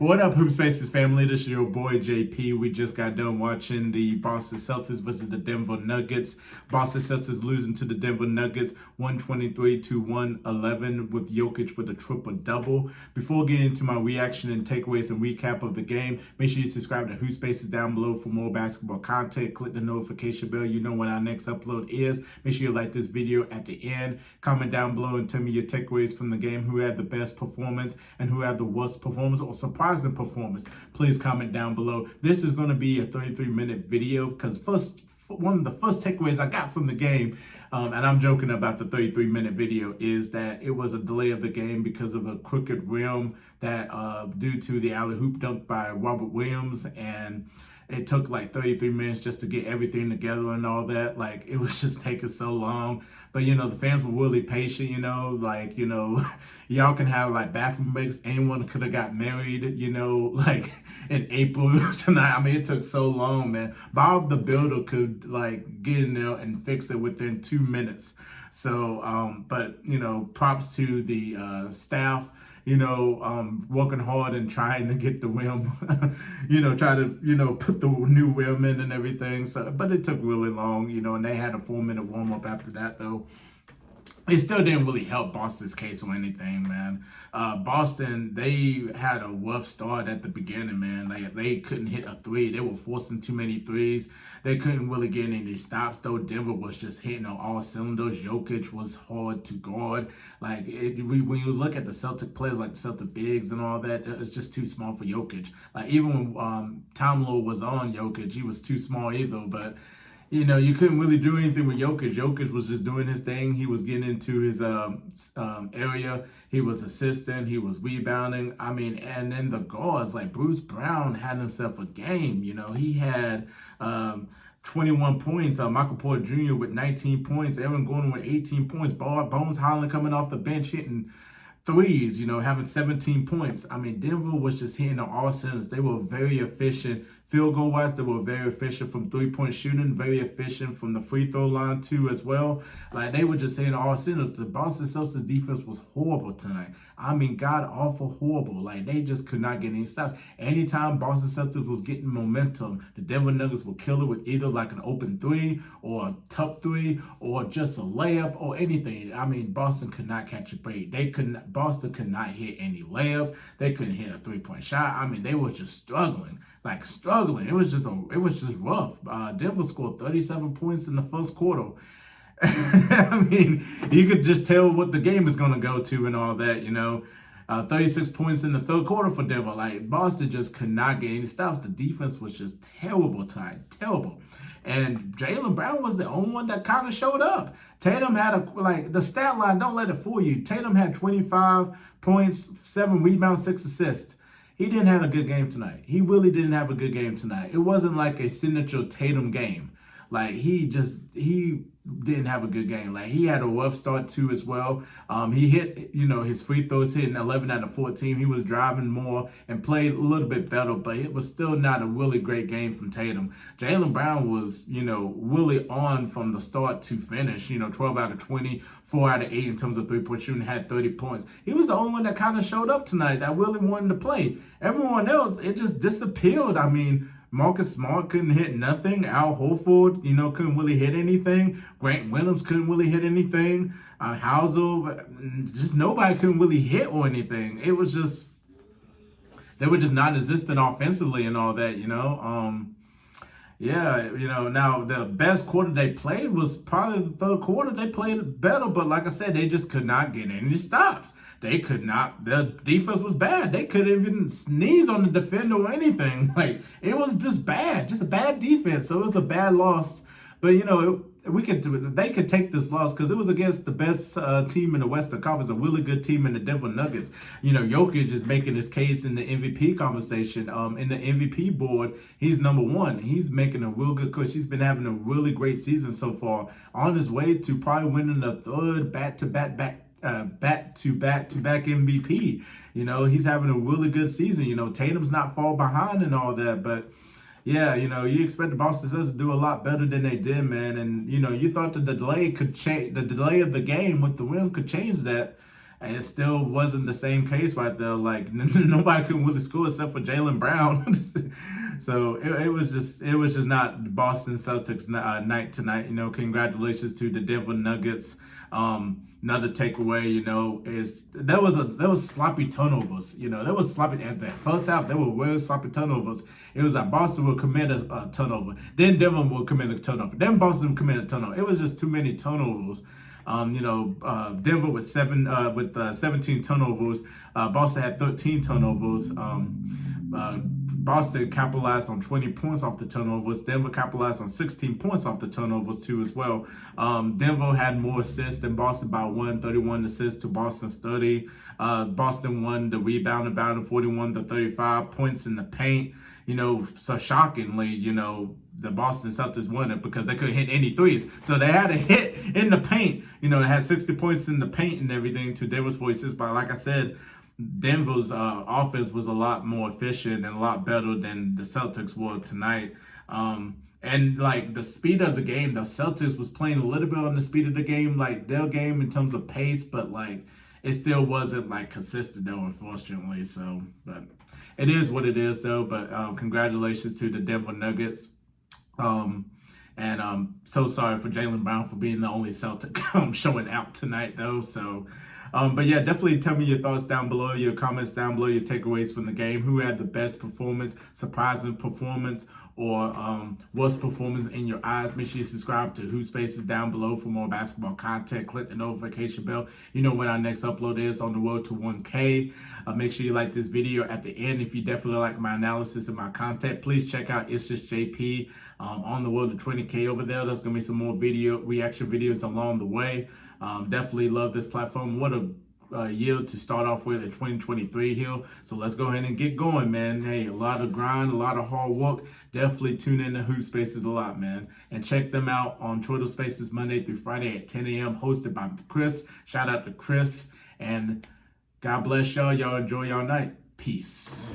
What up, HoopSpaces family? This is your boy JP. We just got done watching the Boston Celtics versus the Denver Nuggets. Boston Celtics losing to the Denver Nuggets 123-111 with Jokic with a triple-double. Before getting into my reaction and takeaways and recap of the game, make sure you subscribe to HoopSpaces down below for more basketball content. Click the notification bell. You know when our next upload is. Make sure you like this video at the end. Comment down below and tell me your takeaways from the game. Who had the best performance and who had the worst performance or surprising performance? Please comment down below. This is going to be a 33-minute video because one of the first takeaways I got from the game, and I'm joking about the 33-minute video, is that it was a delay of the game because of a crooked rim that due to the alley hoop dunk by Robert Williams, and it took like 33 minutes just to get everything together and all that. Like, it was just taking so long. But, you know, the fans were really patient, you know, like, you know, y'all can have like bathroom breaks. Anyone could have got married, you know, like in April tonight. I mean, it took so long, man. Bob the Builder could like get in there and fix it within 2 minutes. So, but, you know, props to the staff, you know, working hard and trying to get the rim, you know, try to, you know, put the new rim in and everything. So, but it took really long, you know, and they had a 4-minute warm up after that, though. It still didn't really help Boston's case or anything, man. Boston, they had a rough start at the beginning, man. They couldn't hit a three. They were forcing too many threes. They couldn't really get any stops, though. Denver was just hitting on all cylinders. Jokic was hard to guard. Like, when you look at the Celtic players, like the Celtic bigs and all that, it's just too small for Jokic. Like, even when Tom Lowe was on Jokic, he was too small either, but you know, you couldn't really do anything with Jokic. Jokic was just doing his thing. He was getting into his area. He was assisting. He was rebounding. I mean, and then the guards, like Bruce Brown had himself a game. You know, he had 21 points. Michael Porter Jr. with 19 points. Aaron Gordon with 18 points. Bones Highland coming off the bench hitting threes, you know, having 17 points. I mean, Denver was just hitting on all cylinders. They were very efficient. Field goal wise, they were very efficient from three-point shooting, very efficient from the free throw line too as well. Like, they were just hitting all cylinders. The Boston Celtics defense was horrible tonight. I mean, god awful horrible. Like, they just could not get any stops. Anytime Boston Celtics was getting momentum, the Denver Nuggets would kill it with either like an open three or a tough three or just a layup or anything. I mean, Boston could not catch a break. Boston could not hit any layups. They couldn't hit a three-point shot. I mean, they were just struggling. Like, struggling. It was just rough. Denver scored 37 points in the first quarter. I mean, you could just tell what the game is going to go to and all that, you know. 36 points in the third quarter for Denver. Like, Boston just could not get any stops. The defense was just terrible tonight. Terrible. And Jaylen Brown was the only one that kind of showed up. Tatum had the stat line, don't let it fool you. Tatum had 25 points, 7 rebounds, 6 assists. He didn't have a good game tonight. He really didn't have a good game tonight. It wasn't like a signature Tatum game. Like, he didn't have a good game. Like, he had a rough start too as well. He hit, you know, his free throws hitting 11 out of 14. He was driving more and played a little bit better, but it was still not a really great game from Tatum. Jaylen Brown was, you know, really on from the start to finish. You know, 12 out of 20, 4 out of 8 in terms of three-point shooting, had 30 points. He was the only one that kind of showed up tonight that really wanted to play. Everyone else, it just disappeared. I mean, Marcus Smart couldn't hit nothing. Al Horford, you know, couldn't really hit anything. Grant Williams couldn't really hit anything. Hauser, just nobody couldn't really hit or anything. It was just, they were just non-existent offensively and all that, you know. Yeah, you know, now the best quarter they played was probably the third quarter. They played better, but like I said, they just could not get any stops. They could not, their defense was bad. They couldn't even sneeze on the defender or anything. Like, it was just bad, just a bad defense. So it was a bad loss. But, you know, they could take this loss because it was against the best team in the Western Conference, a really good team in the Denver Nuggets. You know, Jokic is making his case in the MVP conversation. In the MVP board, he's number one. He's making a real good push. He's been having a really great season so far, on his way to probably winning the third back-to-back MVP. You know, he's having a really good season. You know, Tatum's not far behind and all that, but yeah, you know, you expect the Boston Celtics to do a lot better than they did, man. And, you know, you thought that the delay could change, the delay of the game with the rim could change that. And it still wasn't the same case right there. Like nobody could really score except for Jaylen Brown. So it was just not Boston Celtics night tonight. Congratulations to the Denver Nuggets. Another takeaway, is there was sloppy turnovers. There was sloppy at the first half. There were really sloppy turnovers. It was like Boston would commit a turnover, then Denver would commit a turnover, then Boston would commit a turnover. It was just too many turnovers. Denver with 17 turnovers. Boston had 13 turnovers. Boston capitalized on 20 points off the turnovers. Denver capitalized on 16 points off the turnovers too as well. Denver had more assists than Boston by 31 assists to Boston's 30. Boston won the rebound battle, 41-35 points in the paint. So shockingly, the Boston Celtics won it because they couldn't hit any threes. So they had a hit in the paint. They had 60 points in the paint and everything to Denver's 46. But like I said, Denver's offense was a lot more efficient and a lot better than the Celtics were tonight. And like the speed of the game, the Celtics was playing a little bit on the speed of the game, like their game in terms of pace, but like it still wasn't like consistent though, unfortunately. So, but it is what it is though. But congratulations to the Denver Nuggets. And so sorry for Jaylen Brown for being the only Celtic showing out tonight though. So, but yeah, definitely tell me your thoughts down below, your comments down below, your takeaways from the game. Who had the best performance, surprising performance, or worst performance in your eyes? Make sure you subscribe to HoopSpaces down below for more basketball content. Click the notification bell. You know when our next upload is on the road to 1K. Make sure you like this video at the end. If you definitely like my analysis and my content, please check out It's Just JP on the road to 20K over there. There's going to be some more reaction videos along the way. Definitely love this platform. What a year to start off with in 2023 here. So let's go ahead and get going, man. Hey, a lot of grind, a lot of hard work. Definitely tune in to HoopSpaces a lot, man. And check them out on Twitter Spaces Monday through Friday at 10 a.m. hosted by Chris. Shout out to Chris. And God bless y'all. Y'all enjoy y'all night. Peace.